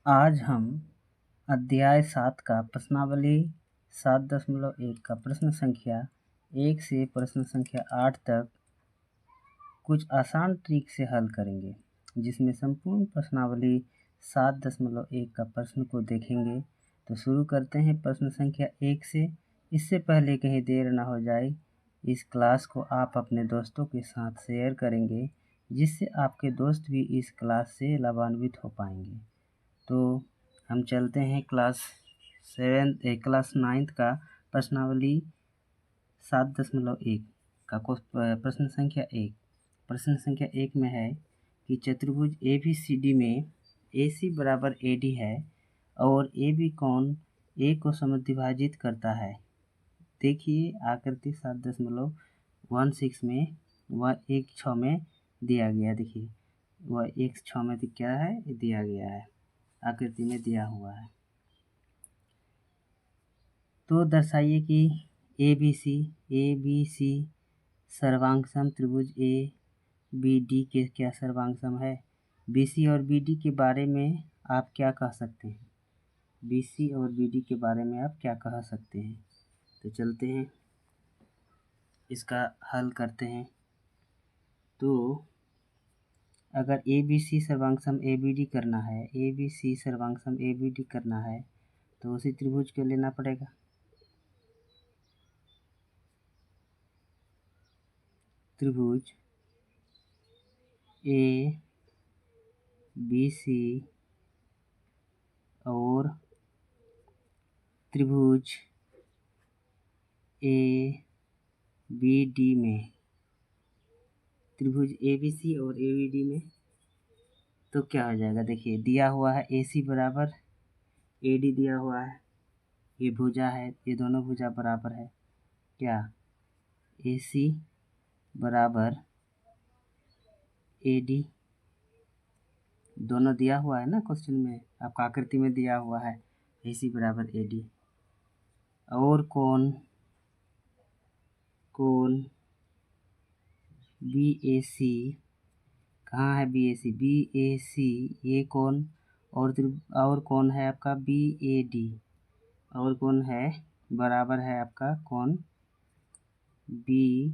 आज हम अध्याय 7 का प्रश्नावली 7.1 का प्रश्न संख्या 1 से प्रश्न संख्या 8 तक कुछ आसान ट्रिक से हल करेंगे, जिसमें संपूर्ण प्रश्नावली 7.1 का प्रश्न को देखेंगे। तो शुरू करते हैं प्रश्न संख्या 1 से। इससे पहले कहीं देर ना हो जाए, इस क्लास को आप अपने दोस्तों के साथ शेयर करेंगे, जिससे आपके दोस्त भी इस क्लास से लाभान्वित हो पाएंगे। तो हम चलते हैं क्लास 9th का प्रश्नावली 7.1 का प्रश्न संख्या 1। प्रश्न संख्या 1 में है कि चतुर्भुज ABCD में AC बराबर AD है और AB कोण A को समद्विभाजित करता है। देखिए आकृति 7.16 में वह 1/6 में दिया गया। देखिए वह 1/6 में क्या है, दिया गया है, आकृति में दिया हुआ है। तो दर्शाइए कि ABC सर्वांगसम त्रिभुज ABD के क्या सर्वांगसम है। BC और BD के बारे में आप क्या कह सकते हैं? BC और BD के बारे में आप क्या कह सकते हैं? तो चलते हैं इसका हल करते हैं। तो अगर ABC सर्वांगसम ABD करना है, ABC सर्वांगसम ABD करना है, तो उसी त्रिभुज को लेना पड़ेगा। त्रिभुज ABC और त्रिभुज ABD में, त्रिभुज ABC और ABD में तो क्या हो जाएगा। देखिए दिया हुआ है AC बराबर AD दिया हुआ है, ये भुजा है, ये दोनों भुजा बराबर है। क्या AC बराबर AD दोनों दिया हुआ है ना, क्वेश्चन में आपका आकृति में दिया हुआ है AC बराबर AD। और कोण BAC कहाँ है? BAC ये कोण और कौन है आपका BAD, और कौन है बराबर है आपका कोण BAD।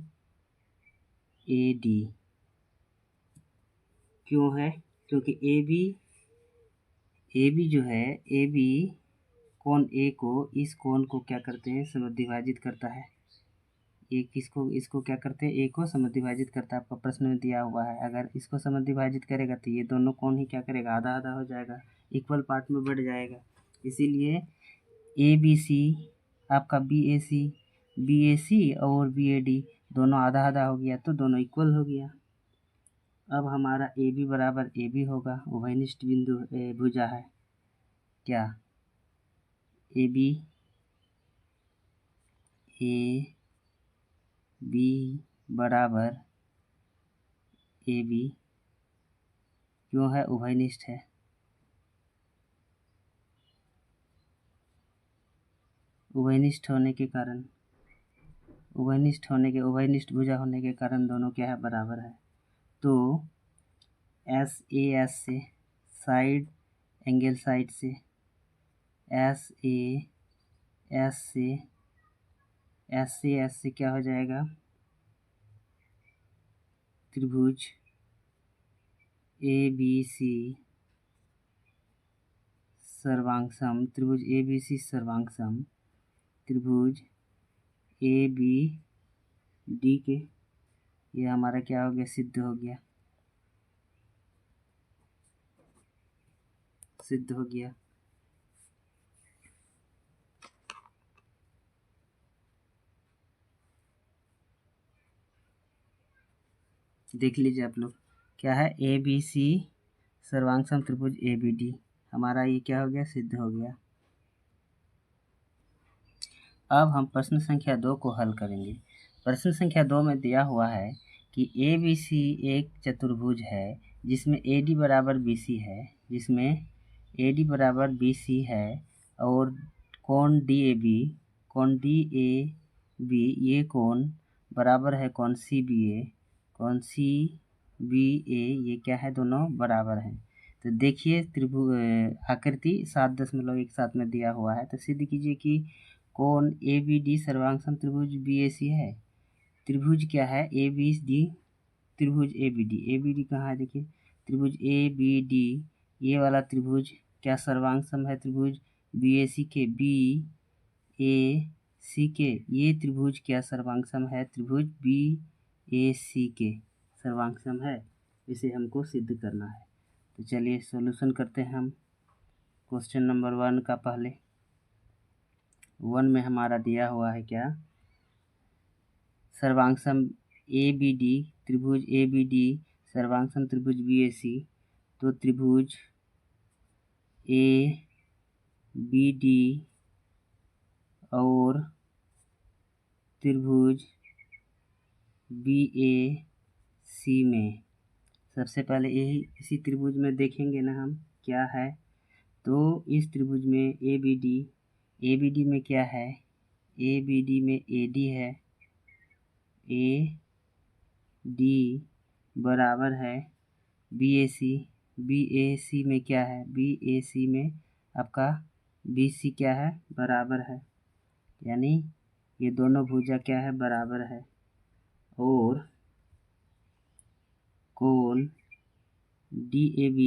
क्यों है? क्योंकि AB जो है, AB कोण A को, इस कोण को क्या करते हैं, समद्विभाजित करता है। इसको क्या करते हैं, A को समद्विभाजित करता है। आपका प्रश्न में दिया हुआ है, अगर इसको समद्विभाजित करेगा तो ये दोनों कोण ही क्या करेगा, आधा आधा हो जाएगा, इक्वल पार्ट में बढ़ जाएगा। इसीलिए ABC आपका BAC और BAD दोनों आधा आधा हो गया, तो दोनों इक्वल हो गया। अब हमारा AB बराबर AB होगा, उभयनिष्ठ बिंदु भुजा है। क्या AB बराबर AB क्यों है? उभयनिष्ठ है। उभयनिष्ठ भुजा होने के कारण दोनों क्या है, बराबर है। तो SAS से साइड एंगल साइड से SAS से क्या हो जाएगा, त्रिभुज ABC सर्वांगसम, त्रिभुज ABC सर्वांगसम त्रिभुज ABD के, ये हमारा क्या हो गया, सिद्ध हो गया। देख लीजिए आप लोग, क्या है, ABC सर्वांगसम त्रिभुज ABD, हमारा ये क्या हो गया, सिद्ध हो गया। अब हम प्रश्न संख्या 2 को हल करेंगे। प्रश्न संख्या 2 में दिया हुआ है कि ABC एक चतुर्भुज है जिसमें AD बराबर BC है, है और कोण DAB ये कोण बराबर है कोण CBA ये क्या है, दोनों बराबर हैं। तो देखिए आकृति 7.17 में दिया हुआ है, तो सिद्ध कीजिए कि कोण ABD सर्वांग सम त्रिभुज BAC है। त्रिभुज क्या है? ABD, त्रिभुज ABD कहाँ है? देखिए त्रिभुज ABD, ये वाला त्रिभुज क्या सर्वांग सम है त्रिभुज BAC के, BAC के। ये त्रिभुज क्या सर्वांग सम है त्रिभुज BAC के, सर्वांग सम है। इसे हमको सिद्ध करना है। तो चलिए सॉल्यूशन करते हैं हम। क्वेश्चन नंबर 1 का पहले 1 में हमारा दिया हुआ है क्या? सर्वांग सम ABD, त्रिभुज ABD सर्वांग सम त्रिभुज BAC। तो त्रिभुज ABD और त्रिभुज BAC में सबसे पहले इसी त्रिभुज में देखेंगे ना हम क्या है। तो इस त्रिभुज में ABD में क्या है? ABD में AD है, AD बराबर है BAC में क्या है? BAC में आपका BC क्या है? बराबर है, यानी ये दोनों भुजा क्या है? बराबर है। और कोण DAB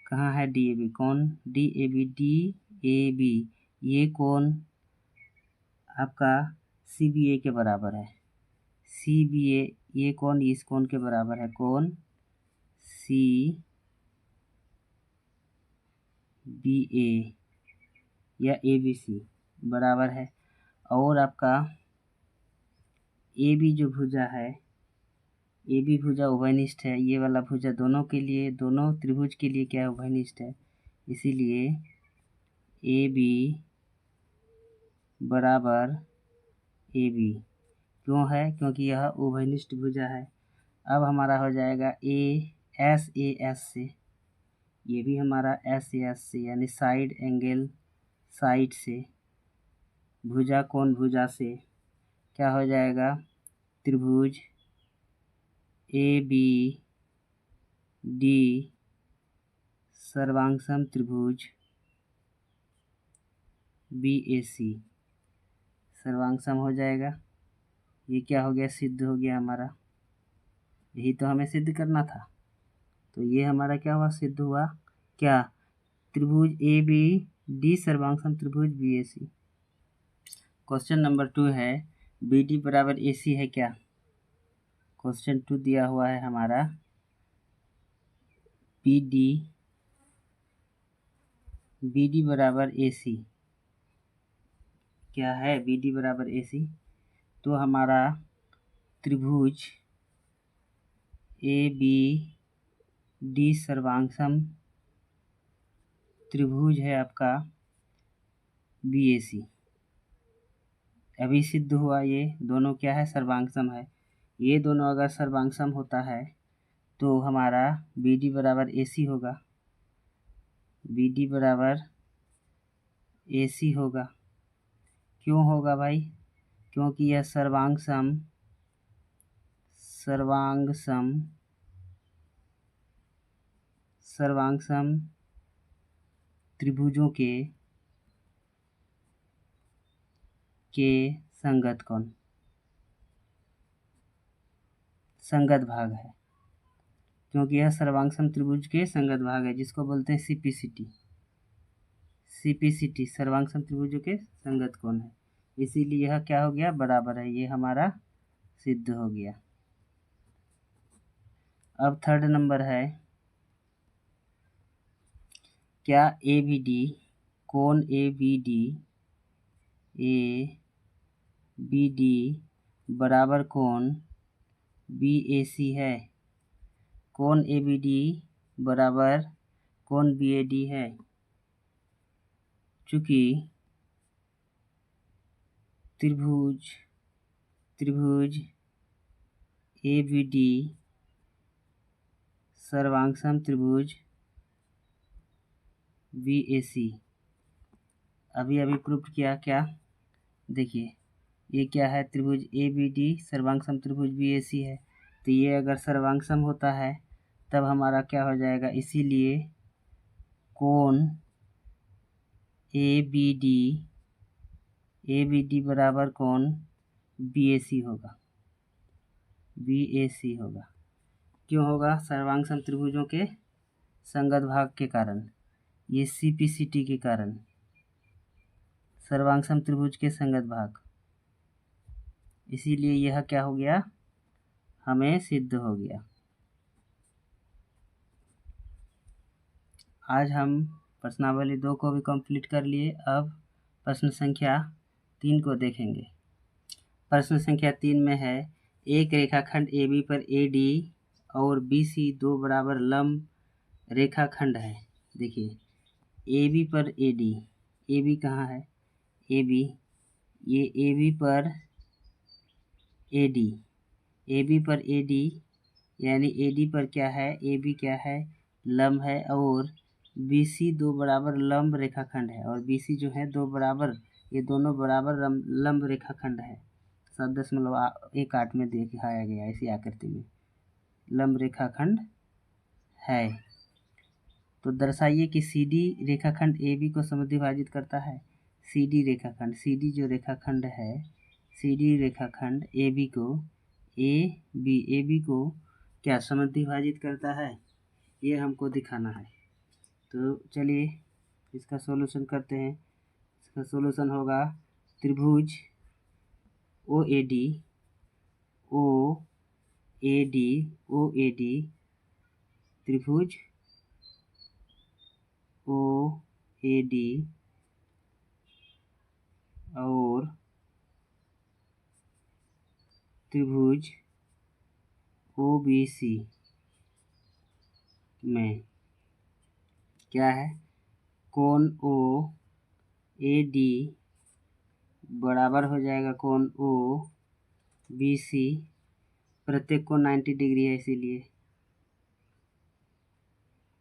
कहाँ है? DAB, कोण DAB ये कोण आपका CBA के बराबर है। CBA ये कोण इस कोण के बराबर है, कोण CBA या ABC बराबर है। और आपका AB जो भुजा है, AB भुजा उभयनिष्ठ है। ये वाला भुजा दोनों के लिए, दोनों त्रिभुज के लिए क्या है? उभयनिष्ठ है। इसीलिए AB बराबर AB क्यों है? क्योंकि यह उभयनिष्ठ भुजा है। अब हमारा हो जाएगा SAS से, ये भी हमारा SAS से, यानी साइड एंगल साइड से, भुजा कोण भुजा से क्या हो जाएगा? त्रिभुज ABD सर्वांग सम त्रिभुज BAC सर्वांग सम हो जाएगा। ये क्या हो गया? सिद्ध हो गया हमारा। यही तो हमें सिद्ध करना था। तो ये हमारा क्या हुआ? सिद्ध हुआ क्या? त्रिभुज ABD सर्वांग सम त्रिभुज BAC। क्वेश्चन नंबर 2 है BD बराबर AC है क्या? क्वेश्चन 2 दिया हुआ है हमारा BD बराबर AC क्या है? BD बराबर AC। तो हमारा त्रिभुज ABD सर्वांग सम त्रिभुज है आपका BAC। अभी सिद्ध हुआ, ये दोनों क्या है? सर्वांग सम है। ये दोनों अगर सर्वांग सम होता है तो हमारा BD बराबर AC होगा, BD बराबर AC होगा। क्यों होगा भाई? क्योंकि यह सर्वांग सम त्रिभुजों के संगत भाग है। क्योंकि यह सर्वांग सम त्रिभुज के संगत भाग है, जिसको बोलते हैं CPCT सर्वांग सम त्रिभुजों के संगत कोण है। इसीलिए यह क्या हो गया? बराबर है। ये हमारा सिद्ध हो गया। अब थर्ड नंबर है क्या? ABD कोण ABD बराबर कोण BAC है। कोण ABD बराबर कोण BAD है। चूंकि त्रिभुज ABD सर्वांग सम त्रिभुज BAC अभी प्रूफ किया क्या? देखिए ये क्या है? त्रिभुज ABD सर्वांग सम त्रिभुज BAC है। तो ये अगर सर्वांग सम होता है तब हमारा क्या हो जाएगा, इसीलिए कोण ए बी डी बराबर कोण BAC होगा, BAC होगा। क्यों होगा? सर्वांग सम त्रिभुजों के संगत भाग के कारण, ये CPCT के कारण, सर्वांग सम त्रिभुज के संगत भाग, इसीलिए यह क्या हो गया, हमें सिद्ध हो गया। आज हम प्रश्नावली 2 को भी कंप्लीट कर लिए। अब प्रश्न संख्या 3 को देखेंगे। प्रश्न संख्या 3 में है, एक रेखाखंड AB पर AD और BC दो बराबर लंब रेखाखंड है। देखिए AB पर AD, AB कहाँ है, AB, ये AB पर AD, AB पर AD यानी AD पर क्या है, AB क्या है, लंब है, और BC दो बराबर लंब रेखाखंड है, और BC जो है दो बराबर, ये दोनों बराबर लंब रेखाखंड है। 7.18 में दिखाया गया इसी आकृति में लंब रेखाखंड है। तो दर्शाइए कि CD रेखाखंड AB को समद्विभाजित करता है। CD रेखाखंड, CD जो रेखाखंड है, CD रेखाखंड AB को क्या समद्विभाजित करता है, ये हमको दिखाना है। तो चलिए इसका सॉल्यूशन करते हैं। इसका सॉल्यूशन होगा त्रिभुज OAD त्रिभुज OAD और त्रिभुज OBC में क्या है, कोण OAD बराबर हो जाएगा कोण OBC, प्रत्येक कोण 90 डिग्री है, इसीलिए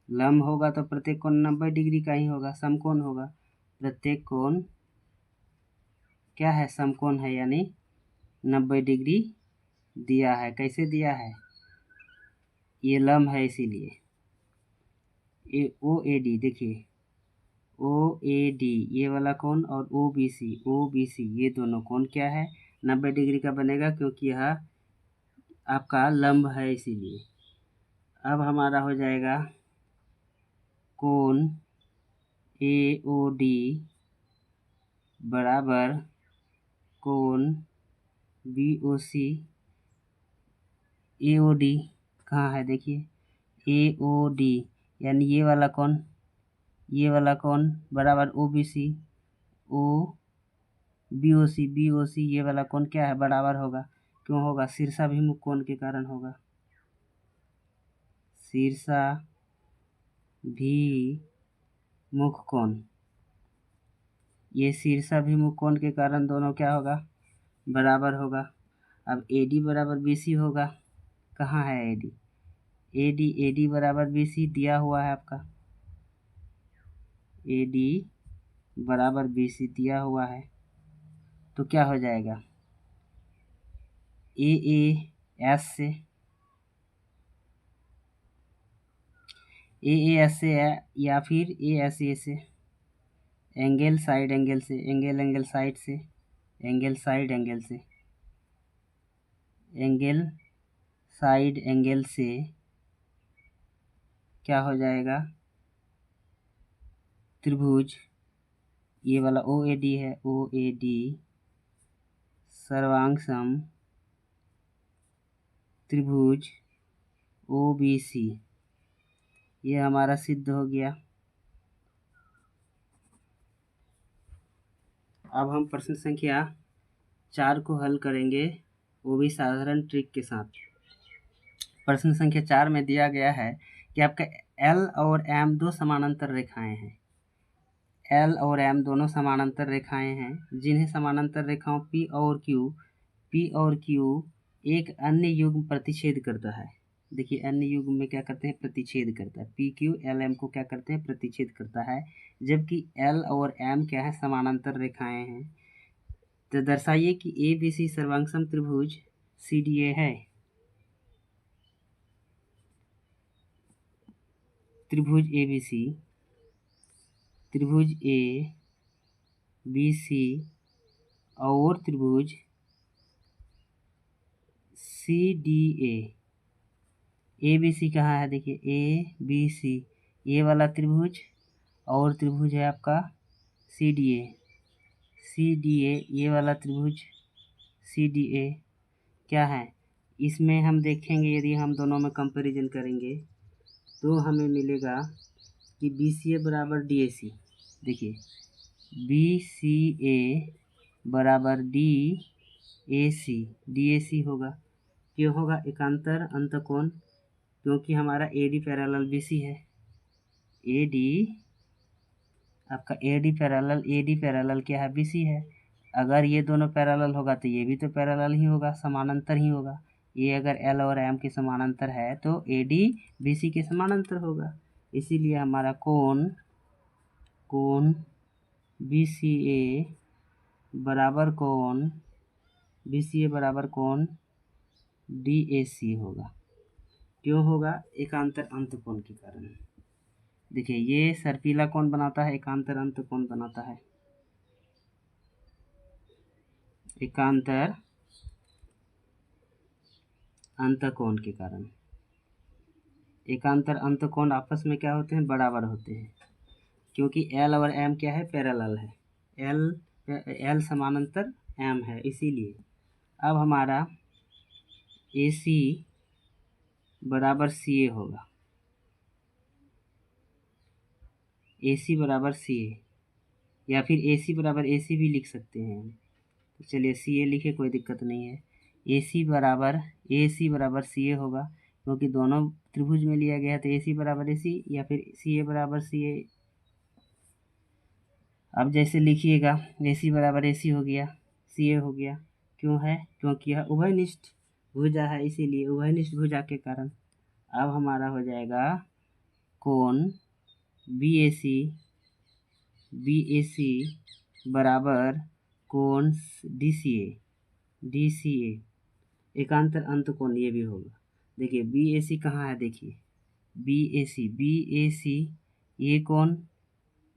लंब होगा तो प्रत्येक कोण 90 डिग्री का ही होगा, समकोण होगा। प्रत्येक कोण क्या है, समकोण है, यानी 90 डिग्री दिया है। कैसे दिया है, ये लंब है, इसीलिए OAD, देखिए OAD ये वाला कोण और OBC ये दोनों कोण क्या है, 90 डिग्री का बनेगा, क्योंकि यह आपका लंब है, इसीलिए। अब हमारा हो जाएगा कोण AOD बराबर कोण BOC। AOD कहाँ है, देखिए AOD यानी ये वाला कोण बराबर OBC, BOC ये वाला कोण क्या है, बराबर होगा। क्यों होगा, शीर्षाभिमुख कोण के कारण होगा, शीर्षाभिमुख कोण, ये शीर्षाभिमुख कोण के कारण दोनों क्या होगा, बराबर होगा। अब AD बराबर BC होगा, कहाँ है AD बराबर BC दिया हुआ है आपका, AD बराबर BC दिया हुआ है, तो क्या हो जाएगा, AAS से या फिर ASA से, एंगल साइड एंगल से, एंगल साइड से, एंगल साइड एंगल से क्या हो जाएगा, त्रिभुज ये वाला OAD है, OAD सर्वांग सम त्रिभुज OBC, ये हमारा सिद्ध हो गया। अब हम प्रश्न संख्या 4 को हल करेंगे, वो भी साधारण ट्रिक के साथ। प्रश्न संख्या 4 में दिया गया है कि आपका L और M दो समानांतर रेखाएं हैं। L और M दोनों समानांतर रेखाएं हैं, जिन्हें समानांतर रेखाओं P और Q एक अन्य युग्म प्रतिच्छेद करता है। देखिए अन्य युग्म में क्या करते हैं, प्रतिच्छेद करता है। PQ LM को क्या करते हैं, प्रतिच्छेद करता है, जबकि L और M क्या है, समानांतर रेखाएं हैं। तो दर्शाइए कि ABC सर्वांग सम त्रिभुज CDA है। त्रिभुज ABC, त्रिभुज ABC और त्रिभुज CDA। ABC कहाँ है देखिए, ABC, ये वाला त्रिभुज और त्रिभुज है आपका CDA, ये वाला त्रिभुज CDA क्या है। इसमें हम देखेंगे, यदि हम दोनों में कंपैरिजन करेंगे तो हमें मिलेगा कि BCA बराबर DAC। देखिए BCA बराबर DAC होगा। क्यों होगा? एकांतर अंतकोण, क्योंकि हमारा AD पैरेलल BC है। आपका AD पैरेलल क्या है? BC है। अगर ये दोनों पैरेलल होगा तो ये भी तो पैरेलल ही होगा, समानांतर ही होगा। ये अगर L और M के समानांतर है तो AD BC के समानांतर होगा। इसीलिए हमारा कोण BCA बराबर कोण DAC होगा। क्यों होगा? एकांतर अंतकोण के कारण। देखिए ये सर्पिला कोण बनाता है, एकांतर अंतकोण बनाता है। एकांतर अंतकोण के कारण एकांतर अंतकोण आपस में क्या होते हैं? बराबर होते हैं, क्योंकि L और M क्या है? पैरेलल है। L समानांतर M है, इसीलिए। अब हमारा AC बराबर CA होगा। AC बराबर CA, या फिर AC बराबर AC भी लिख सकते हैं। तो चलिए CA लिखे, कोई दिक्कत नहीं है। AC बराबर CA होगा, क्योंकि दोनों त्रिभुज में लिया गया है तो AC बराबर AC या फिर CA बराबर CA। अब जैसे लिखिएगा AC बराबर AC हो गया, CA हो गया। क्यों है? क्योंकि यह उभयनिष्ठ भुजा है, इसीलिए उभयनिष्ठ भुजा के कारण। अब हमारा हो जाएगा कोण BAC बराबर कोण DCA एकांतर अंतकोण, ये भी होगा। देखिए BAC कहाँ है? देखिए BAC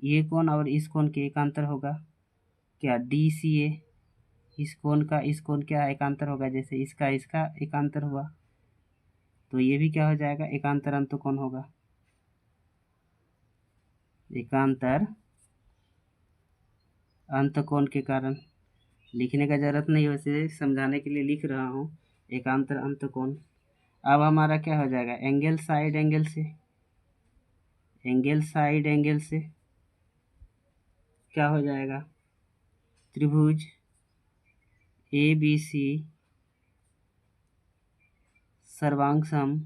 ये कोण और इस कोण के एकांतर होगा क्या? DCA इस कोण क्या एकांतर होगा? जैसे इसका एकांतर हुआ, तो ये भी क्या हो जाएगा? एकांतर अंतकोण होगा। एकांतर अंतकोण के कारण लिखने का जरूरत नहीं है, वैसे समझाने के लिए लिख रहा हूँ। एकांतर अंतकोण। अब हमारा क्या हो जाएगा? एंगल साइड एंगल से क्या हो जाएगा? त्रिभुज ABC सर्वांगसम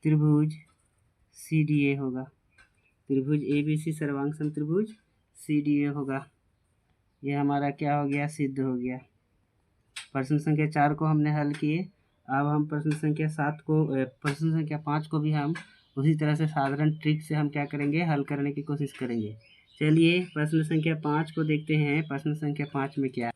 त्रिभुज CDA होगा। त्रिभुज ABC सर्वांगसम त्रिभुज CDA होगा। यह हमारा क्या हो गया? सिद्ध हो गया। प्रश्न संख्या 4 को हमने हल किए। अब हम प्रश्न संख्या 5 को भी हम उसी तरह से साधारण ट्रिक से हम क्या करेंगे? हल करने की कोशिश करेंगे। चलिए प्रश्न संख्या 5 को देखते हैं। प्रश्न संख्या 5 में क्या है?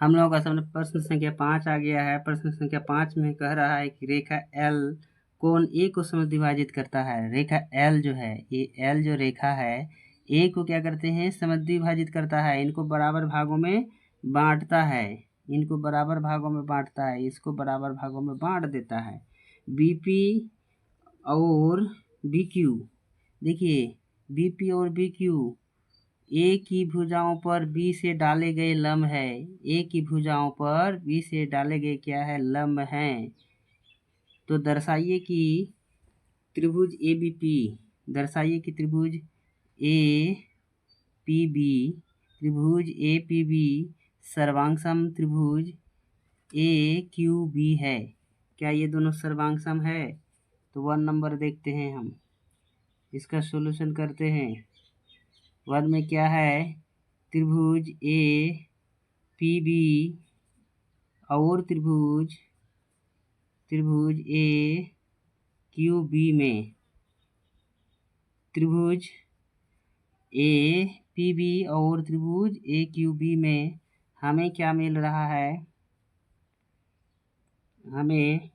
हम लोगों का सामने प्रश्न संख्या 5 आ गया है। प्रश्न संख्या 5 में कह रहा है कि रेखा L कोण A को समद्विभाजित करता है। रेखा L जो है, ये L जो रेखा है A को क्या करते हैं? समद्विभाजित करता है। इनको बराबर भागों में बांटता है। इसको बराबर भागों में बांट देता है। BP और BQ, देखिए BP और BQ A की भुजाओं पर B से डाले गए लंब है। A की भुजाओं पर B से डाले गए क्या है? लंब हैं। तो दर्शाइए कि त्रिभुज APB सर्वांगसम त्रिभुज AQB है। क्या ये दोनों सर्वांगसम है? तो 1 नंबर देखते हैं हम, इसका सॉल्यूशन करते हैं। 1 में क्या है? त्रिभुज APB और त्रिभुज AQB में, त्रिभुज APB और त्रिभुज AQB में हमें क्या मिल रहा है? हमें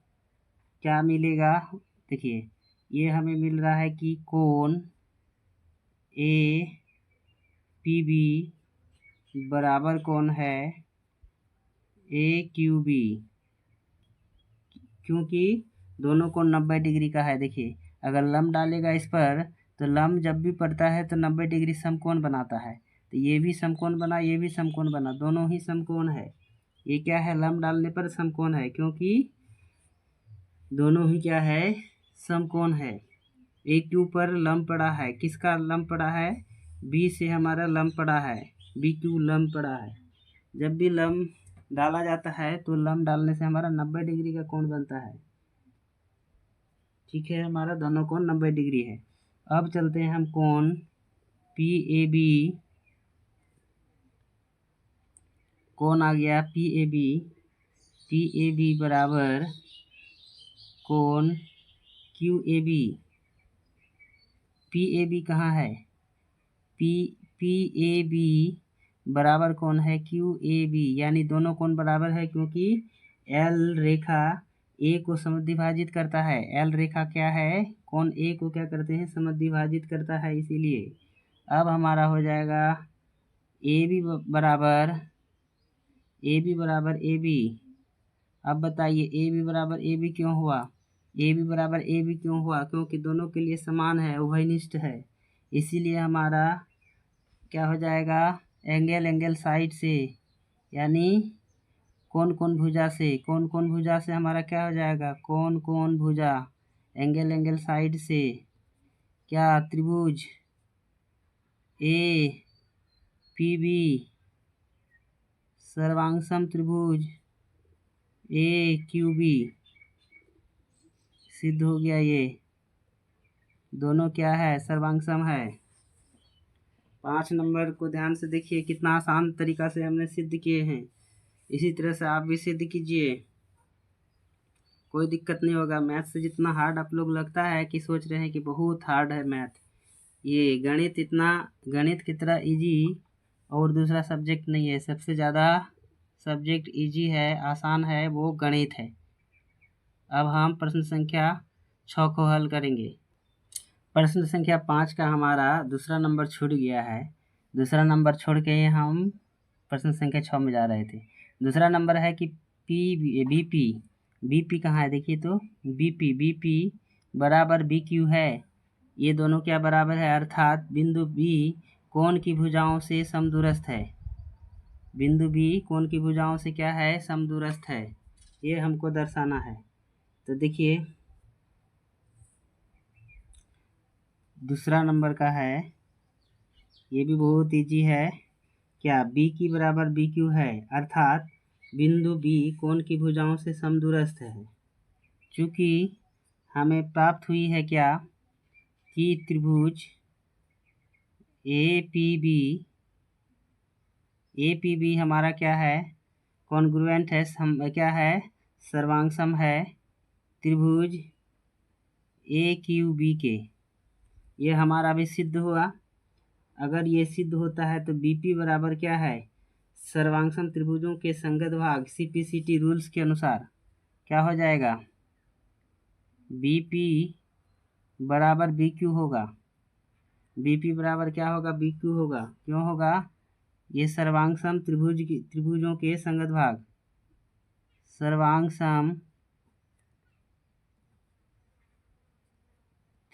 क्या मिलेगा? देखिए ये हमें मिल रहा है कि कोण ए पी बी बराबर कौन है ए क्यू बी, क्योंकि दोनों कोण 90 डिग्री का है। देखिए अगर लंब डालेगा इस पर तो लंब जब भी पड़ता है तो 90 डिग्री समकोण बनाता है। तो ये भी समकोण बना, ये भी समकोण बना, दोनों ही समकोण है। ये क्या है, लंब डालने पर समकोण है, क्योंकि दोनों ही क्या है, समकोण है। ए क्यू पर लंब पड़ा है, किसका लंब पड़ा है, बी से हमारा लंब पड़ा है, बी क्यू लंब पड़ा है। जब भी लंब डाला जाता है तो लंब डालने से हमारा 90 डिग्री का कोण बनता है। ठीक है, हमारा दोनों कोण 90 डिग्री है। अब चलते हैं हम कोण पी ए बी, कोण आ गया पी ए बी बराबर कोण Q A B. P A B कहाँ है, पी ए बी बराबर कौन है क्यू ए बी, यानी दोनों कोण बराबर है, क्योंकि एल रेखा ए को समद्विभाजित करता है। एल रेखा क्या है, कोण ए को क्या करते हैं, समद्विभाजित करता है, इसीलिए अब हमारा हो जाएगा ए बी बराबर ए बी। अब बताइए ए बी बराबर ए बी क्यों हुआ, ए बी बराबर ए बी क्यों हुआ, क्योंकि दोनों के लिए समान है, उभयनिष्ठ है, इसीलिए हमारा क्या हो जाएगा, एंगल साइड से, यानी कोण भुजा से, कोण भुजा से हमारा क्या हो जाएगा, कोण भुजा, एंगल साइड से क्या, त्रिभुज ए पी बी, सर्वांगसम त्रिभुज ए क्यू बी, सिद्ध हो गया। ये दोनों क्या है, सर्वांगसम है। 5 नंबर को ध्यान से देखिए, कितना आसान तरीका से हमने सिद्ध किए हैं। इसी तरह से आप भी सिद्ध कीजिए, कोई दिक्कत नहीं होगा। मैथ से जितना हार्ड आप लोग लगता है कि सोच रहे हैं कि बहुत हार्ड है मैथ, ये गणित की तरह इजी और दूसरा सब्जेक्ट नहीं है। सबसे ज़्यादा सब्जेक्ट इजी है, आसान है, वो गणित है। अब हम प्रश्न संख्या 6 को हल करेंगे। प्रश्न संख्या 5 का हमारा दूसरा नंबर छूट गया है। दूसरा नंबर छोड़ के हम प्रश्न संख्या 6 में जा रहे थे। दूसरा नंबर है कि बी पी कहाँ है, देखिए तो बी पी बराबर बी क्यू है। ये दोनों क्या बराबर है, अर्थात बिंदु बी कोण की भुजाओं से समदूरस्थ है। बिंदु बी कोण की भुजाओं से क्या है, समदूरस्थ है, ये हमको दर्शाना है। तो देखिए दूसरा नंबर का है, ये भी बहुत इजी है। क्या, बी की बराबर बी क्यू है, अर्थात बिंदु बी कोण की भुजाओं से समदूरस्थ है। चूँकि हमें प्राप्त हुई है क्या, कि त्रिभुज ए पी बी हमारा क्या है, कॉन्ग्रुएंट है, हम क्या है, सर्वांगसम है त्रिभुज ए क्यू बी के। ये हमारा भी सिद्ध हुआ। अगर ये सिद्ध होता है तो बीपी बराबर क्या है, सर्वांगसम त्रिभुजों के संगत भाग, सीपीसीटी रूल्स के अनुसार क्या हो जाएगा, बीपी बराबर बी क्यू होगा। बीपी बराबर क्या होगा, बी क्यू होगा। क्यों होगा, ये सर्वांगसम त्रिभुजों के संगत भाग, सर्वांगसम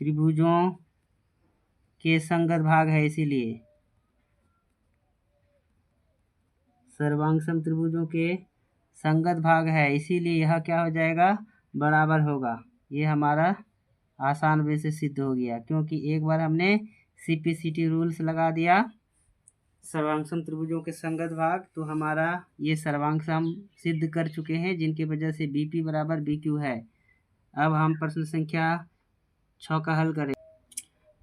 त्रिभुजों के संगत भाग है, इसीलिए सर्वांगसम त्रिभुजों के संगत भाग है, इसीलिए यह क्या हो जाएगा, बराबर होगा। ये हमारा आसान वे से सिद्ध हो गया, क्योंकि एक बार हमने सीपीसीटी रूल्स लगा दिया, सर्वांगसम त्रिभुजों के संगत भाग, तो हमारा ये सर्वांगसम सिद्ध कर चुके हैं, जिनकी वजह से बीपी बराबर बी क्यू है। अब हम प्रश्न संख्या 6 का हल करें।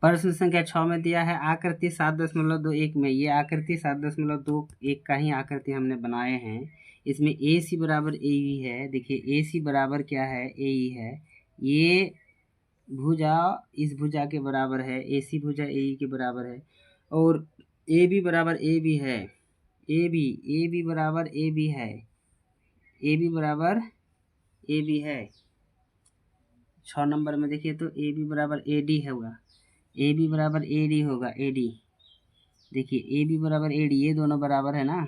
प्रश्न संख्या 6 में दिया है आकृति 7.21 में, ये आकृति 7.21 का ही आकृति हमने बनाए हैं। इसमें ए सी बराबर ए ई है। देखिए ए सी बराबर क्या है, ए ई है। ये भुजा इस भुजा के बराबर है, ए सी भुजा ए ई के बराबर है, और ए बी बराबर ए बी है, ए बी बराबर ए बी है, ए बी बराबर ए बी है। 6 नंबर में देखिए तो ए बी बराबर ए डी होगा, ए बी बराबर ए डी होगा, ए डी। देखिए ए बी बराबर ए डी, ये दोनों बराबर है ना,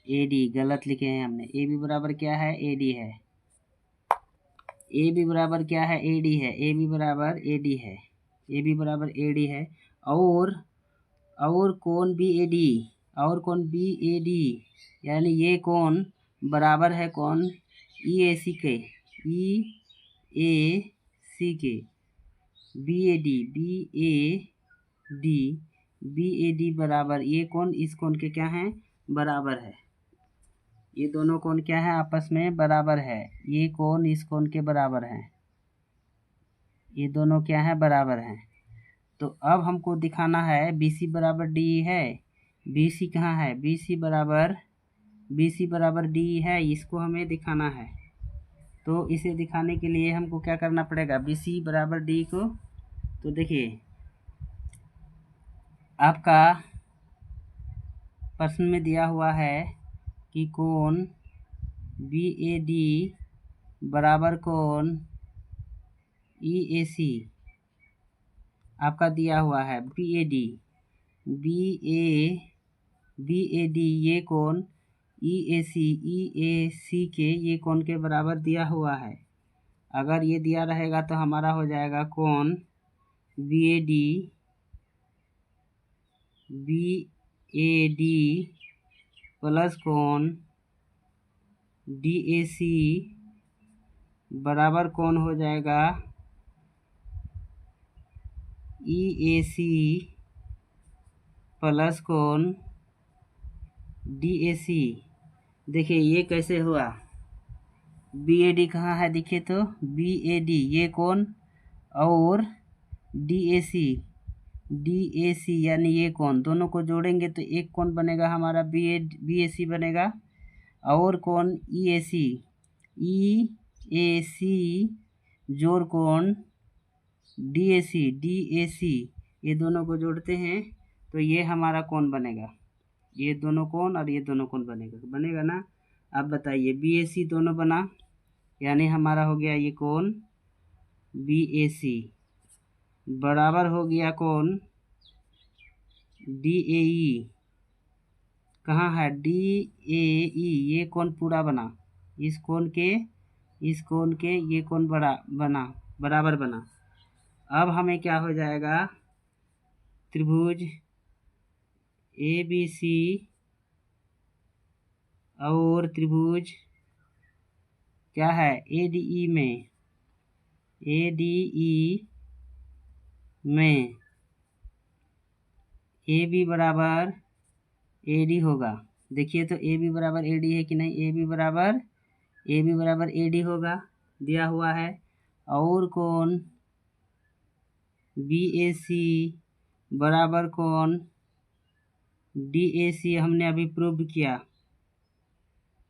ए डी गलत लिखे हैं हमने। ए बी बराबर क्या है, ए डी है। ए बी बराबर क्या है, ए डी है। ए बी बराबर ए डी है, ए बी बराबर ए डी है। और कोण बी ए डी, और कोण बी ए डी, यानी ये कोण बराबर है कौन, ई ए सी के, ई ए सी के, B A D, B A D बराबर, ये कोण इस कोण के क्या हैं, बराबर है। ये दोनों कोण क्या है, आपस में बराबर है। ये कोण इस कोण के बराबर है, ये दोनों क्या है, बराबर हैं। तो अब हमको दिखाना है बी सी बराबर डी है। बी सी कहाँ है, बी सी बराबर डी है, इसको हमें दिखाना है। तो इसे दिखाने के लिए हमको क्या करना पड़ेगा, बी सी बराबर डी को। तो देखिए आपका प्रश्न में दिया हुआ है कि कोण बी ए डी बराबर कोण ई ए सी, आपका दिया हुआ है B A D, B A D ये कोण ई ए सी के ये कोण के बराबर दिया हुआ है। अगर ये दिया रहेगा तो हमारा हो जाएगा कोण बी ए डी प्लस कोण डी ए सी बराबर कोण हो जाएगा ई ए सी प्लस कोण डी ए सी। देखिए ये कैसे हुआ, बी ए डी कहाँ है, देखिए तो बी ए डी ये कोण और डी ए सी यानी ये कोण, दोनों को जोड़ेंगे तो एक कोण बनेगा हमारा बी ए सी बनेगा, और कोण ई ए सी जोड़ कोण डी ए सी, ये दोनों को जोड़ते हैं तो ये हमारा कोण बनेगा, ये दोनों कोण और ये दोनों कोण बनेगा ना। अब बताइए बी ए सी दोनों बना, यानी हमारा हो गया ये कोण बी ए सी बराबर हो गया कोण डी ए ई, कहाँ है डी ए ई, ये कोण पूरा बना, इस कोण के ये कोण बराबर बना। अब हमें क्या हो जाएगा, त्रिभुज ए बी सी और त्रिभुज क्या है ए डी ई में ए बी बराबर ए डी होगा। देखिए तो ए बी बराबर ए डी है कि नहीं, ए बी बराबर ए डी होगा, दिया हुआ है। और कोण बी ए सी बराबर कोण डी ए सी हमने अभी प्रूव किया,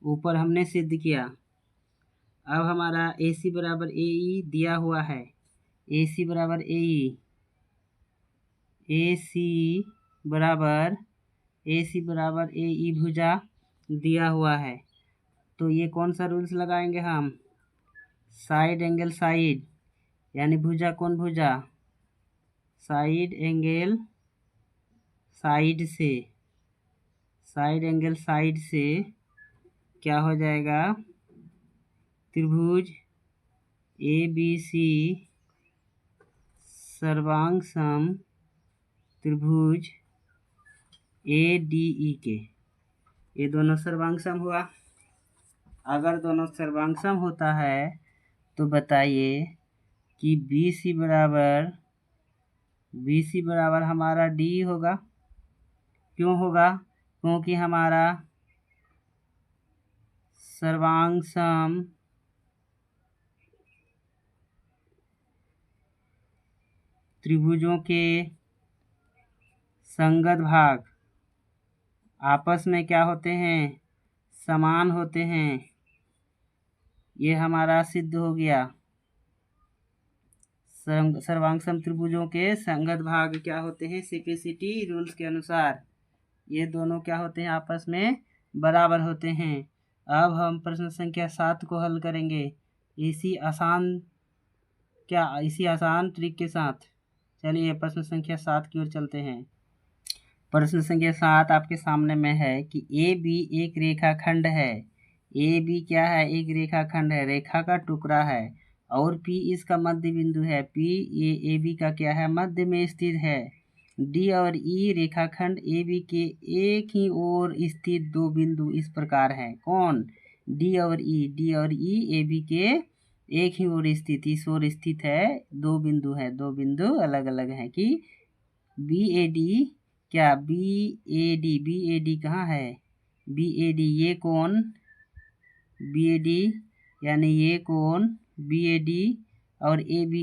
ऊपर हमने सिद्ध किया। अब हमारा ए सी बराबर ए ई दिया हुआ है, ए सी बराबर ए बराबर ए ई भुजा दिया हुआ है। तो ये कौन सा रूल्स लगाएंगे हम, साइड एंगल साइड, यानी भुजा कौन भुजा, साइड एंगल साइड से क्या हो जाएगा, त्रिभुज ए बी सी सर्वांग त्रिभुज ए डी ई के, ये दोनों सर्वांग सम हुआ। अगर दोनों सर्वांग सम होता है तो बताइए कि बी सी बराबर हमारा डी होगा। क्यों होगा, क्योंकि हमारा सर्वांग सम त्रिभुजों के संगत भाग आपस में क्या होते हैं, समान होते हैं। ये हमारा सिद्ध हो गया, सर्वांग सम त्रिभुजों के संगत भाग क्या होते हैं, सीपीसीटी रूल्स के अनुसार ये दोनों क्या होते हैं, आपस में बराबर होते हैं। अब हम प्रश्न संख्या 7 को हल करेंगे। इसी आसान क्या इसी आसान ट्रिक के साथ। चलिए प्रश्न संख्या 7 की ओर चलते हैं। प्रश्न संख्या 7 आपके सामने में है कि ए बी एक रेखाखंड है। ए बी क्या है? एक रेखाखंड है, रेखा का टुकड़ा है, और पी इसका मध्य बिंदु है। पी ए बी का क्या है? मध्य में स्थित है। डी और ई रेखाखंड ए बी के एक ही ओर स्थित दो बिंदु इस प्रकार हैं। कौन? डी और ई। डी और ई ए बी के एक ही ओर स्थित, इस ओर स्थित है, दो बिंदु है, दो बिंदु अलग अलग हैं कि बी ए डी क्या? बी ए डी कहाँ है? बी ए डी ये कौन? बी ए डी यानी ये कौन? बी ए डी और ए बी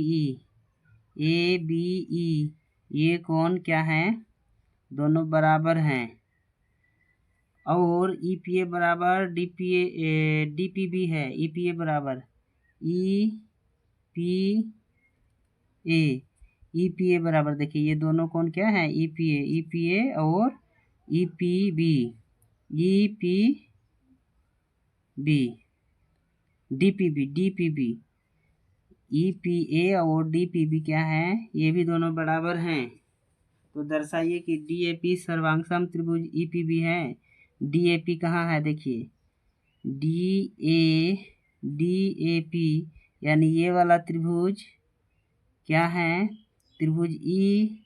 ई ये कौन क्या है? दोनों बराबर हैं। और ई पी ए बराबर डी पी बी है। ई पी ए बराबर ई पी ए बराबर, देखिए ये दोनों कौन क्या है? ई पी ए और E P B D P B E P A और डी पी बी क्या है? ये भी दोनों बराबर हैं। तो दर्शाइए कि डी ए पी सर्वांगसम त्रिभुज ई पी बी है। डी ए पी कहाँ है? देखिए डी ए पी यानी ये वाला त्रिभुज क्या है? त्रिभुज ई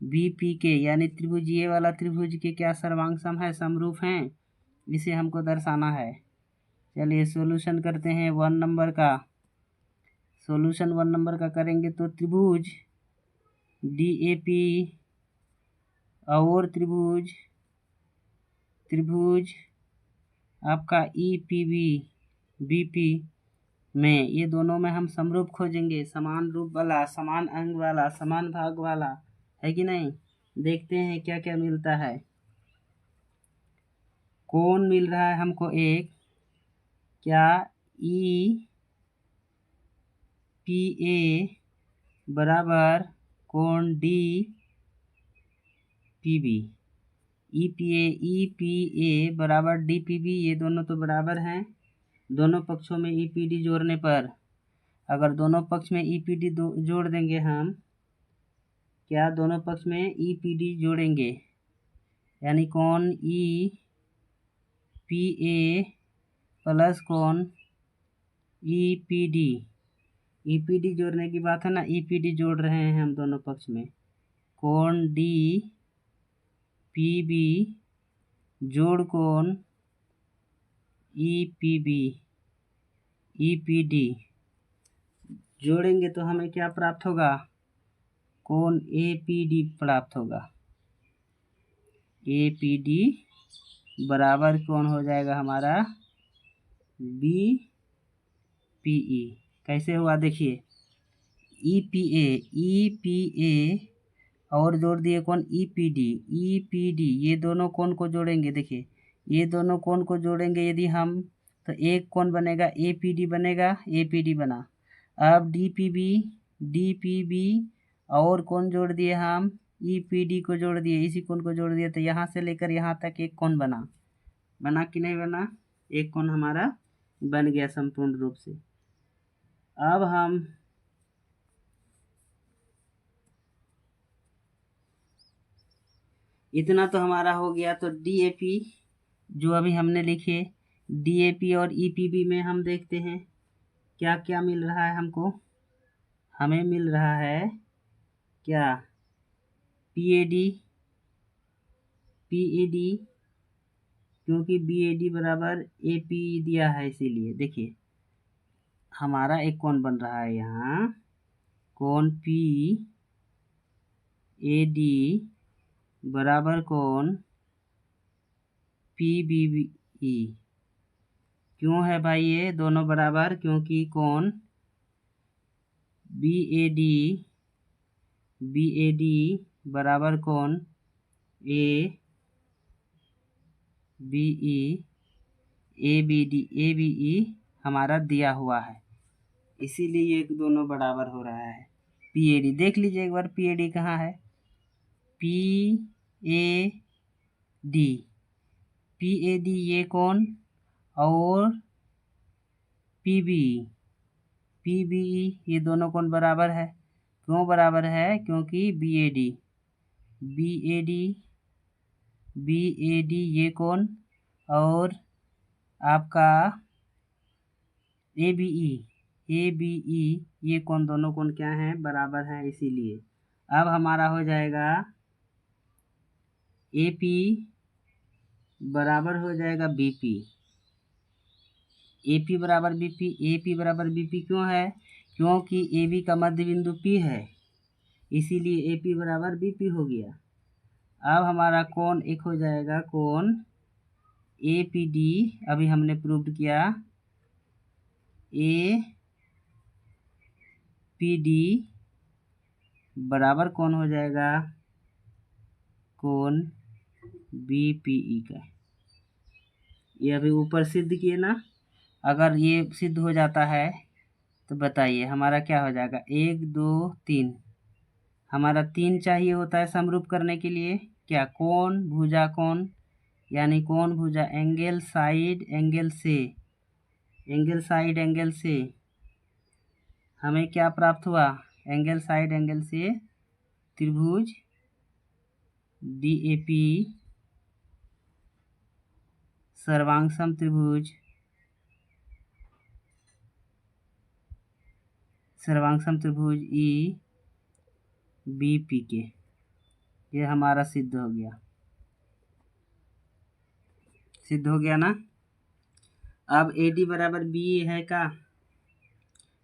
बी पी के यानी त्रिभुज ये वाला त्रिभुज के क्या सर्वांगसम है? समरूप हैं। इसे हमको दर्शाना है। चलिए सॉल्यूशन करते हैं 1 नंबर का। सॉल्यूशन 1 नंबर का करेंगे तो त्रिभुज डी ए पी और त्रिभुज आपका ई पी बी पी में, ये दोनों में हम समरूप खोजेंगे, समान रूप वाला, समान अंग वाला, समान भाग वाला, है कि नहीं? देखते हैं क्या क्या मिलता है। कोण मिल रहा है हमको एक, क्या? ई पी ए बराबर कोण D P B. E P A बराबर डी पी बी, ये दोनों तो बराबर हैं। दोनों पक्षों में ई पी डी जोड़ने पर, अगर दोनों पक्ष में ई पी डी जोड़ देंगे हम, क्या दोनों पक्ष में ई पी डी जोड़ेंगे, यानी कौन ई पी ए प्लस कौन ई पी डी जोड़ने की बात है ना। ई पी डी जोड़ रहे हैं हम दोनों पक्ष में। कौन डी पी बी जोड़ कौन ई पी डी जोड़ेंगे तो हमें क्या प्राप्त होगा? कौन ए पी डी प्राप्त होगा। ए पी डी बराबर कौन हो जाएगा हमारा? B P E. कैसे हुआ देखिए, ई पी ए और जोड़ दिए कौन? E P D. ये दोनों कोण को जोड़ेंगे, देखिए ये दोनों कोण को जोड़ेंगे यदि हम, तो एक कोण बनेगा ए पी डी बनेगा, ए पी डी बना। अब डी पी बी और कोण जोड़ दिए हम, ई पी डी को जोड़ दिए, इसी कोण को जोड़ दिए, तो यहाँ से लेकर यहाँ तक एक कोण बना कि नहीं बना? एक कोण हमारा बन गया संपूर्ण रूप से। अब हम इतना तो हमारा हो गया। तो डी ए पी जो अभी हमने लिखे, डी ए पी और ई पी बी में हम देखते हैं क्या क्या मिल रहा है हमको। हमें मिल रहा है क्या? पी ए डी, क्योंकि बी ए डी बराबर ए पी दिया है, इसीलिए देखिए हमारा एक कोण बन रहा है यहाँ, कोण पी ए डी बराबर कोण पी बी ई। क्यों है भाई ये दोनों बराबर? क्योंकि कोण बी ए डी बराबर कोण ए बी ई हमारा दिया हुआ है, इसीलिए ये दोनों बराबर हो रहा है। पी ए डी देख लीजिए एक बार, पी ए डी कहाँ है? पी ए डी ये कौन, और पी बी PBE, ये दोनों कोण बराबर है। क्यों बराबर है? क्योंकि BAD ये कोण और आपका ABE ये कोण, दोनों कोण क्या हैं? बराबर हैं। इसीलिए अब हमारा हो जाएगा AP बराबर हो जाएगा BP। AP बराबर BP क्यों है? क्योंकि AB का मध्य बिंदु P है, इसीलिए AP बराबर BP हो गया। अब हमारा कोण एक हो जाएगा कोण APD। अभी हमने प्रूव किया APD बराबर कौन हो जाएगा? कोण BPE का। ये अभी ऊपर सिद्ध किए ना। अगर ये सिद्ध हो जाता है तो बताइए हमारा क्या हो जाएगा? 1 2 3, हमारा 3 चाहिए होता है समरूप करने के लिए। क्या? कोण भुजा कोण, यानी कोण भुजा एंगल साइड एंगल से हमें क्या प्राप्त हुआ? एंगल साइड एंगल से त्रिभुज DAP सर्वांगसम त्रिभुज EBP के, ये हमारा सिद्ध हो गया ना। अब AD बराबर BE है का?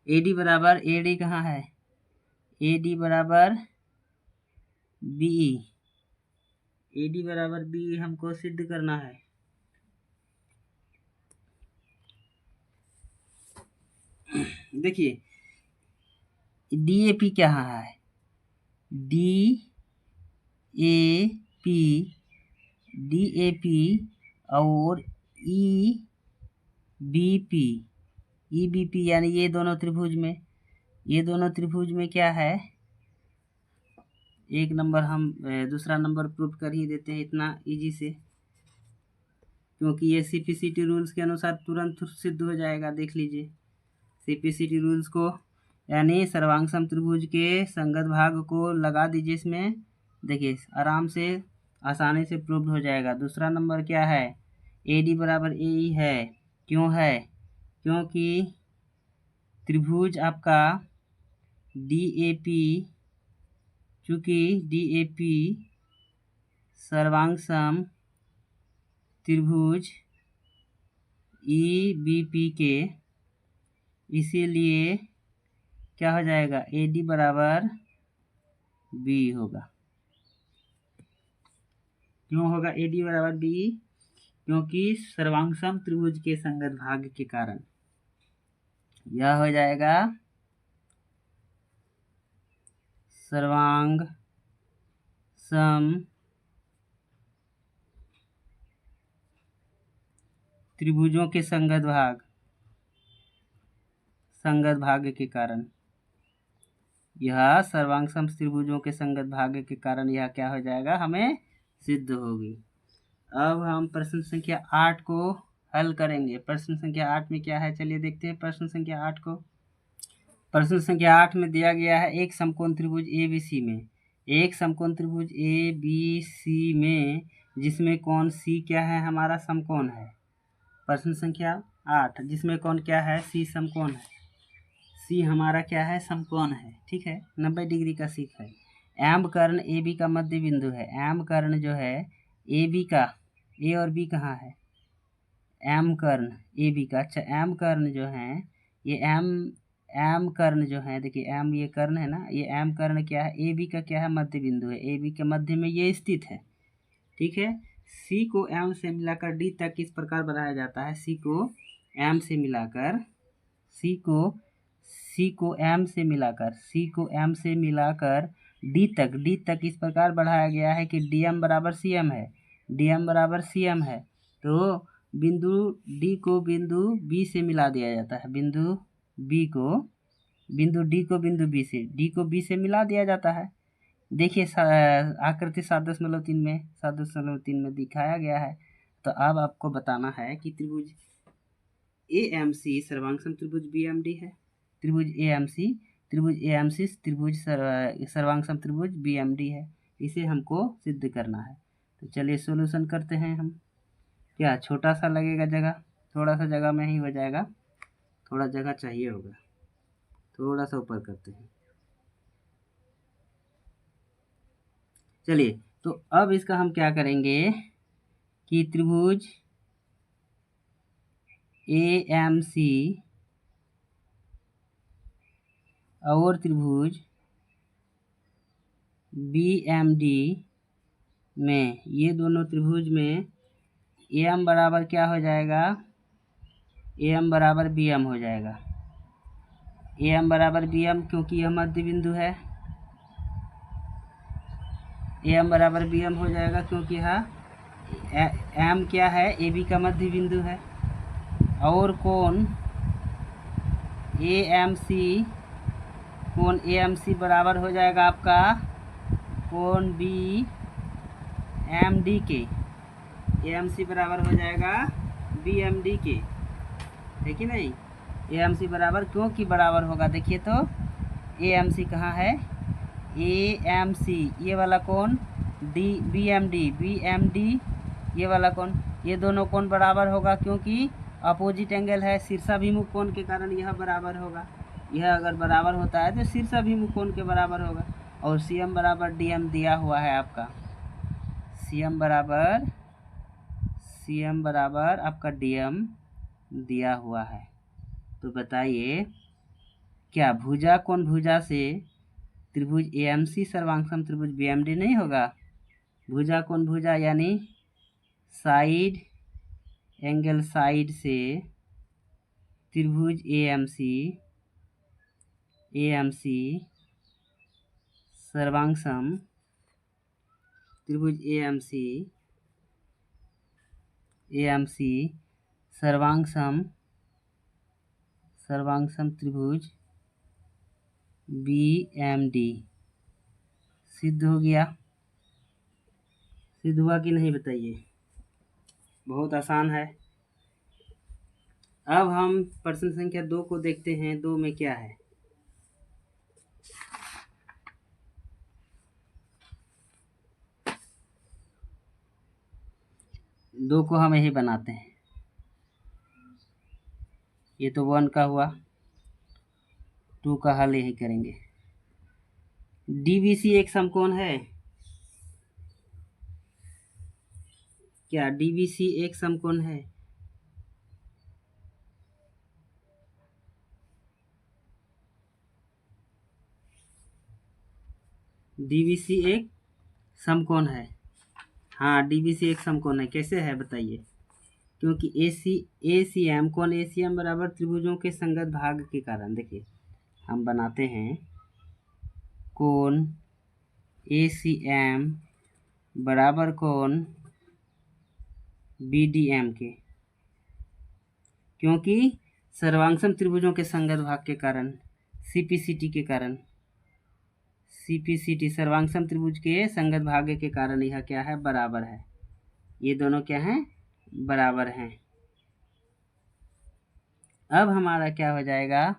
AD बराबर AD कहाँ है? AD बराबर BE, AD बराबर BE हमको सिद्ध करना है। देखिए DAP क्या है? DAP और EBP यानी ये दोनों त्रिभुज में क्या है? एक नंबर हम दूसरा नंबर प्रूफ कर ही देते हैं इतना इजी से, क्योंकि ये CPCT रूल्स के अनुसार तुरंत सिद्ध हो जाएगा। देख लीजिए CPCT रूल्स को, यानी सर्वांगसम त्रिभुज के संगत भाग को लगा दीजिए इसमें। देखिए आराम से आसानी से प्रूव हो जाएगा। दूसरा नंबर क्या है? AD बराबर AE है। क्यों है? क्योंकि त्रिभुज आपका DAP, चूँकि DAP सर्वांगसम त्रिभुज EBP के, इसीलिए क्या हो जाएगा? AD बराबर B होगा। क्यों होगा AD बराबर B? क्योंकि सर्वांगसम त्रिभुज के संगत भाग के कारण। यह हो जाएगा सर्वांगसम त्रिभुजों के संगत भाग के कारण। यह सर्वांगसम त्रिभुजों के संगत भाग के कारण यह क्या हो जाएगा? हमें सिद्ध होगी। अब हम प्रश्न संख्या 8 को हल करेंगे। प्रश्न संख्या 8 में क्या है? चलिए देखते हैं प्रश्न संख्या 8 को। प्रश्न संख्या 8 में दिया गया है एक समकोण त्रिभुज ABC में, जिसमें कोण C क्या है? हमारा समकोण है। प्रश्न संख्या 8 जिसमें कोण क्या है? C समकोण है। C हमारा क्या है? समकोण है। ठीक है, 90 डिग्री का सेक है। एम कर्ण AB का मध्य बिंदु है। एम कर्ण जो है AB का, A और B कहाँ है? एम कर्ण AB का। अच्छा, एम कर्ण जो है ये एम कर्ण जो है, देखिए एम ये कर्ण है ना, ये एम कर्ण क्या है? AB का क्या है? मध्य बिंदु है। AB के मध्य में ये स्थित है। ठीक है, C को M से मिलाकर D तक इस प्रकार बनाया जाता है। C को M से मिलाकर D तक इस प्रकार बढ़ाया गया है कि DM बराबर CM है। तो बिंदु D को बिंदु B से मिला दिया जाता है। बिंदु D को B से मिला दिया जाता है। देखिए आकृति 7.3 में दिखाया गया है। तो अब आपको बताना है कि त्रिभुज AMC सर्वांगसम त्रिभुज BMD है। त्रिभुज AMC, त्रिभुज AMC त्रिभुज सर्वांग त्रिभुज BMD है। इसे हमको सिद्ध करना है। तो चलिए सॉल्यूशन करते हैं हम। क्या छोटा सा लगेगा जगह, थोड़ा सा जगह में ही हो जाएगा, थोड़ा जगह चाहिए होगा, थोड़ा सा ऊपर करते हैं। चलिए तो अब इसका हम क्या करेंगे कि त्रिभुज AMC और त्रिभुज BMD में, ये दोनों त्रिभुज में AM बराबर क्या हो जाएगा, AM बराबर BM हो जाएगा। AM बराबर BM क्योंकि यह मध्य बिंदु है, AM बराबर BM हो जाएगा क्योंकि यह M क्या है, AB का मध्य बिंदु है। और कोण AMC बराबर हो जाएगा आपका कोण BMD के। AMC बराबर हो जाएगा BMD के, है कि नहीं। AMC बराबर क्योंकि बराबर होगा, देखिए तो AMC कहाँ है, AMC ये वाला कोण BMD ये वाला कोण, ये दोनों कोण बराबर होगा क्योंकि अपोजिट एंगल है। शीर्षाभिमुख कोण के कारण यह बराबर होगा। यह अगर बराबर होता है तो शीर्षाभिमुख कोण के बराबर होगा। और CM बराबर DM दिया हुआ है आपका, CM बराबर आपका DM दिया हुआ है। तो बताइए क्या भुजा कोण भुजा से त्रिभुज AMC सर्वांग त्रिभुज BMD नहीं होगा। भुजा कोण भुजा यानी साइड एंगल साइड से त्रिभुज AMC सर्वांग त्रिभुज AMC सर्वांग त्रिभुज BMD सिद्ध हो गया। सिद्ध हुआ कि नहीं बताइए, बहुत आसान है। अब हम प्रश्न संख्या 2 को देखते हैं। 2 में क्या है, दो को हम यही बनाते हैं। ये तो 1 का हुआ, 2 का हल यही करेंगे। DBC एक समकोण है क्या, DBC एक समकोण है। DBC एक समकोण है, हाँ DBC एक समकोण है। कैसे है बताइए, क्योंकि ACM कोण ACM बराबर त्रिभुजों के संगत भाग के कारण। देखिए हम बनाते हैं कोण ACM बराबर कोण BDM के, क्योंकि सर्वांग त्रिभुजों के संगत भाग के कारण, CPCT के कारण, CPCT सर्वांग त्रिभुज के संगत भाग के कारण यह क्या है, बराबर है। ये दोनों क्या हैं, बराबर हैं। अब हमारा क्या हो जाएगा,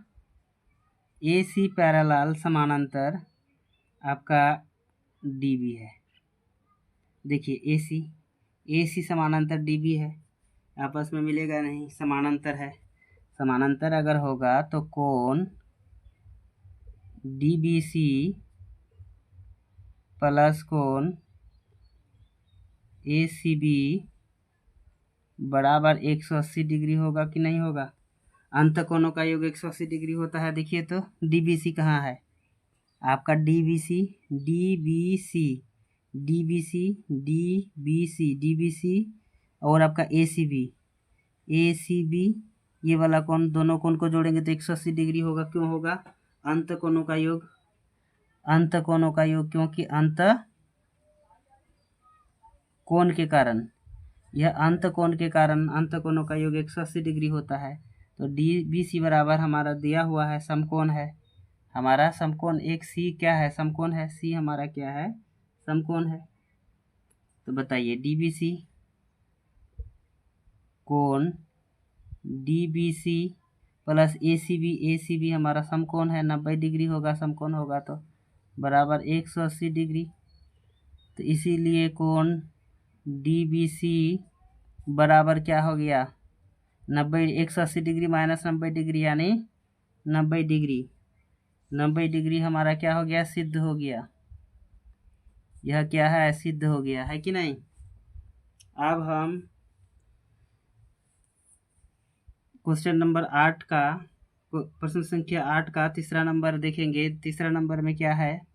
AC पैरेलल समानांतर आपका DB है। देखिए AC समानांतर DB है, आपस में मिलेगा नहीं, समानांतर है। समानांतर अगर होगा तो कोण DBC प्लस कोण ACB बराबर 180 डिग्री होगा कि नहीं होगा। अंत कोणों का योग 180 डिग्री होता है। देखिए तो DBC कहाँ है आपका, DBC और आपका ACB ये वाला कोण, दोनों कोण को जोड़ेंगे तो 180 डिग्री होगा। क्यों होगा, अंत कोणों का योग, क्योंकि अंत कोण के कारण, यह अंत कोण के कारण अंत कोणों का योग 180 डिग्री होता है। तो DBC बराबर हमारा दिया हुआ है, समकोण है हमारा। समकोण एक C क्या है, समकोण है। C हमारा क्या है, समकोण है। तो बताइए DBC कोण DBC प्लस ए सी बी हमारा समकोण है, 90 डिग्री होगा, समकोण होगा तो बराबर 180 डिग्री। तो इसीलिए कोण डी बी सी बराबर क्या हो गया, 90, 180 डिग्री माइनस 90 डिग्री यानी 90 डिग्री। 90 डिग्री हमारा क्या हो गया, सिद्ध हो गया। यह क्या है, सिद्ध हो गया है कि नहीं। अब हम क्वेश्चन नंबर 8 का, प्रश्न संख्या 8 का तीसरा नंबर देखेंगे। तीसरा नंबर में क्या है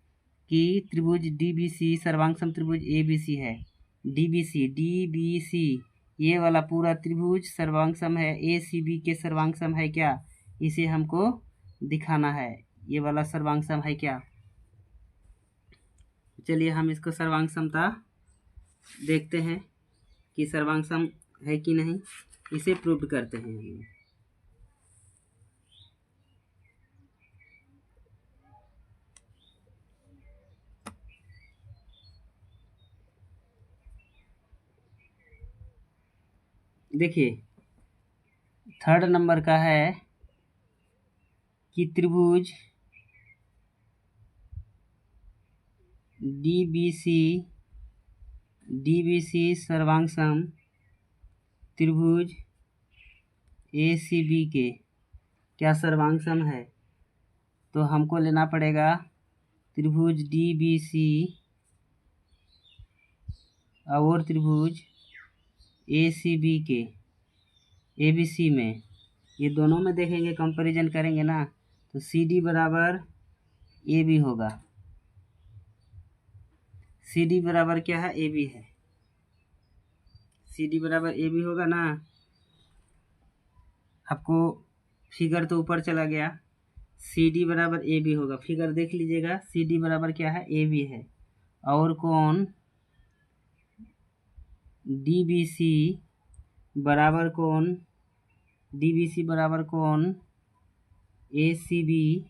कि त्रिभुज डीबीसी सर्वांग सम त्रिभुज एबीसी है। डीबीसी ये वाला पूरा त्रिभुज सर्वांग सम है, एसीबी के सर्वांग सम है क्या, इसे हमको दिखाना है। ये वाला सर्वांग सम है क्या। चलिए हम इसको सर्वांग समता देखते हैं कि सर्वांग सम है कि नहीं, इसे प्रूव करते हैं हम। देखिए थर्ड नंबर का है कि त्रिभुज डीबीसी सर्वांग सम त्रिभुज एसीबी के क्या सर्वांग सम है। तो हमको लेना पड़ेगा त्रिभुज डीबीसी और त्रिभुज एसीबी के एबीसी में, ये दोनों में देखेंगे, कंपैरिजन करेंगे ना, तो सी डी बराबर ए बी होगा। सी डी बराबर क्या है, ए बी है। सी डी बराबर ए बी होगा ना। आपको फिगर तो ऊपर चला गया, सी डी बराबर ए बी होगा। फिगर देख लीजिएगा, सी डी बराबर क्या है, ए बी है। और कोण डी बी सी बराबर कोण डीबीसी बराबर कोण एसीबी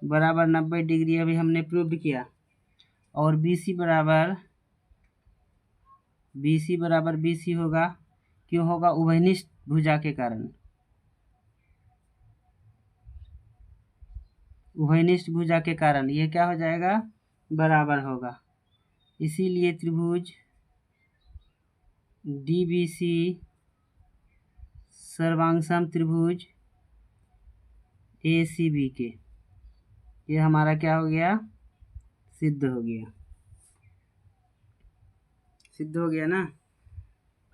बराबर 90 डिग्री, अभी हमने प्रूव किया। और बीसी बराबर बीसी होगा। क्यों होगा, उभयनिष्ठ भुजा के कारण। उभयनिष्ठ भुजा के कारण ये क्या हो जाएगा, बराबर होगा। इसीलिए त्रिभुज डीबीसी सर्वांग सम त्रिभुज एसीबी के, ये हमारा क्या हो गया, सिद्ध हो गया। सिद्ध हो गया ना।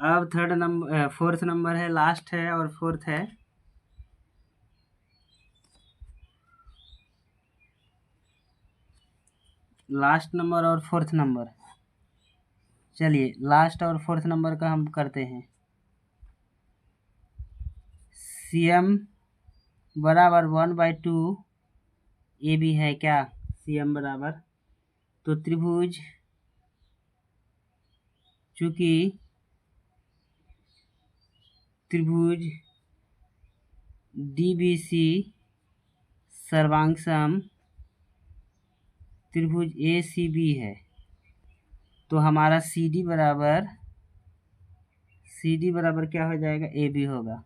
अब थर्ड नंबर, फोर्थ नंबर है, लास्ट है और फोर्थ है। लास्ट नंबर और फोर्थ नंबर, चलिए लास्ट और फोर्थ नंबर का हम करते हैं। सी एम बराबर 1/2 ए बी है क्या, सी एम बराबर, तो त्रिभुज चूंकि त्रिभुज डीबीसी सर्वांग सम त्रिभुज एसीबी है, तो हमारा सी डी बराबर क्या हो जाएगा, ए बी होगा।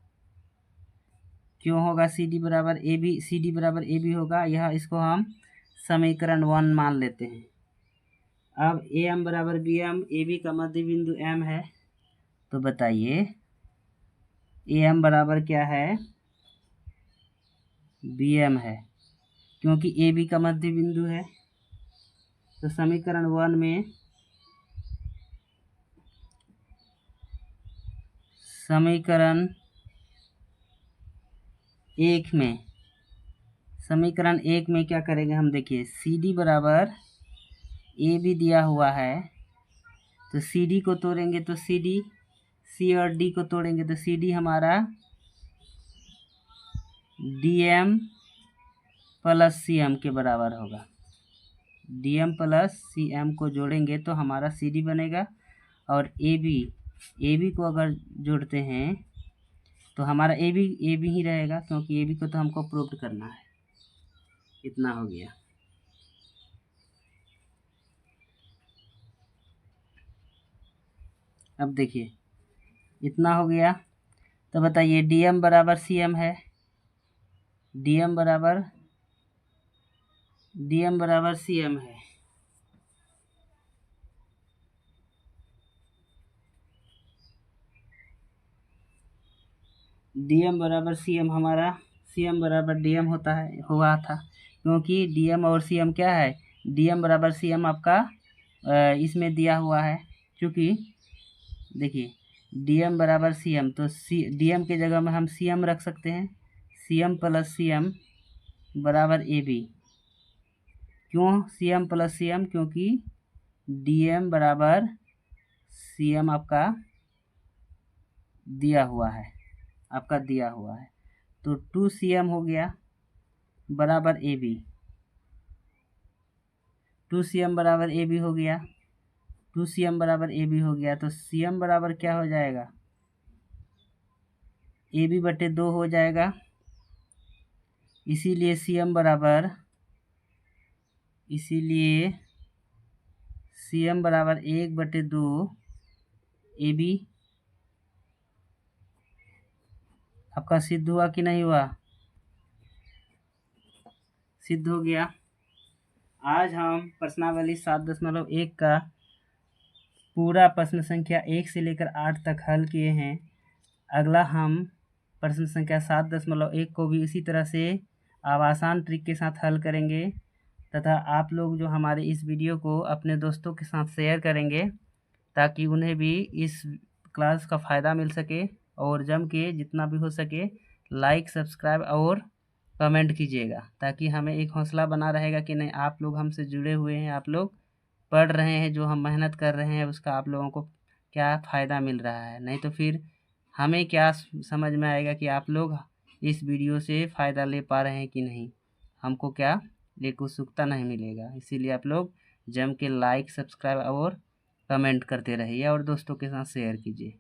क्यों होगा सी डी बराबर ए बी, सी डी बराबर ए बी होगा, यह इसको हम समीकरण 1 मान लेते हैं। अब ए एम बराबर बी एम, ए बी का मध्य बिंदु एम है, तो बताइए ए एम बराबर क्या है, बी एम है, क्योंकि ए बी का मध्य बिंदु है। तो समीकरण 1 में, समीकरण 1 में, समीकरण 1 में क्या करेंगे हम, देखिए सी डी बराबर ए बी दिया हुआ है, तो सी डी को तोड़ेंगे तो सी डी, सी और डी को तोड़ेंगे तो सी डी हमारा D M plus C M के बराबर होगा। D M plus C M को जोड़ेंगे तो हमारा सी डी बनेगा। और ए बी को अगर जोड़ते हैं तो हमारा ए बी ही रहेगा, क्योंकि ए बी को तो हमको प्रूव करना है। इतना हो गया। अब देखिए इतना हो गया। तो बताइए DM बराबर CM है, DM बराबर CM है। DM बराबर CM, हमारा CM बराबर DM होता है, हुआ था, क्योंकि DM और CM क्या है, DM बराबर CM आपका इसमें दिया हुआ है। क्योंकि देखिए DM बराबर CM, तो DM के जगह में हम CM रख सकते हैं, CM प्लस CM बराबर AB। क्यों CM प्लस CM? क्योंकि DM बराबर CM आपका दिया हुआ है, तो 2CM हो गया बराबर AB, 2CM बराबर AB हो गया, 2CM बराबर AB हो गया, तो CM बराबर क्या हो जाएगा, AB/2 हो जाएगा। इसीलिए CM बराबर 1/2 AB। आपका सिद्ध हुआ कि नहीं हुआ? सिद्ध हो गया। आज हम प्रश्नावली 7.1 का पूरा प्रश्न संख्या 1 से लेकर 8 तक हल किए हैं। अगला हम प्रश्न संख्या 7.1 को भी इसी तरह से आसान ट्रिक के साथ हल करेंगे, तथा आप लोग जो हमारे इस वीडियो को अपने दोस्तों के साथ शेयर करेंगे ताकि उन्हें भी इस क्लास का फ़ायदा मिल सके, और जम के जितना भी हो सके लाइक, सब्सक्राइब और कमेंट कीजिएगा, ताकि हमें एक हौसला बना रहेगा कि नहीं, आप लोग हमसे जुड़े हुए हैं, आप लोग पढ़ रहे हैं, जो हम मेहनत कर रहे हैं उसका आप लोगों को क्या फ़ायदा मिल रहा है। नहीं तो फिर हमें क्या समझ में आएगा कि आप लोग इस वीडियो से फ़ायदा ले पा रहे हैं कि नहीं, हमको क्या एक उत्सुकता नहीं मिलेगा। इसीलिए आप लोग जम के लाइक, सब्सक्राइब और कमेंट करते रहिए और दोस्तों के साथ शेयर कीजिए।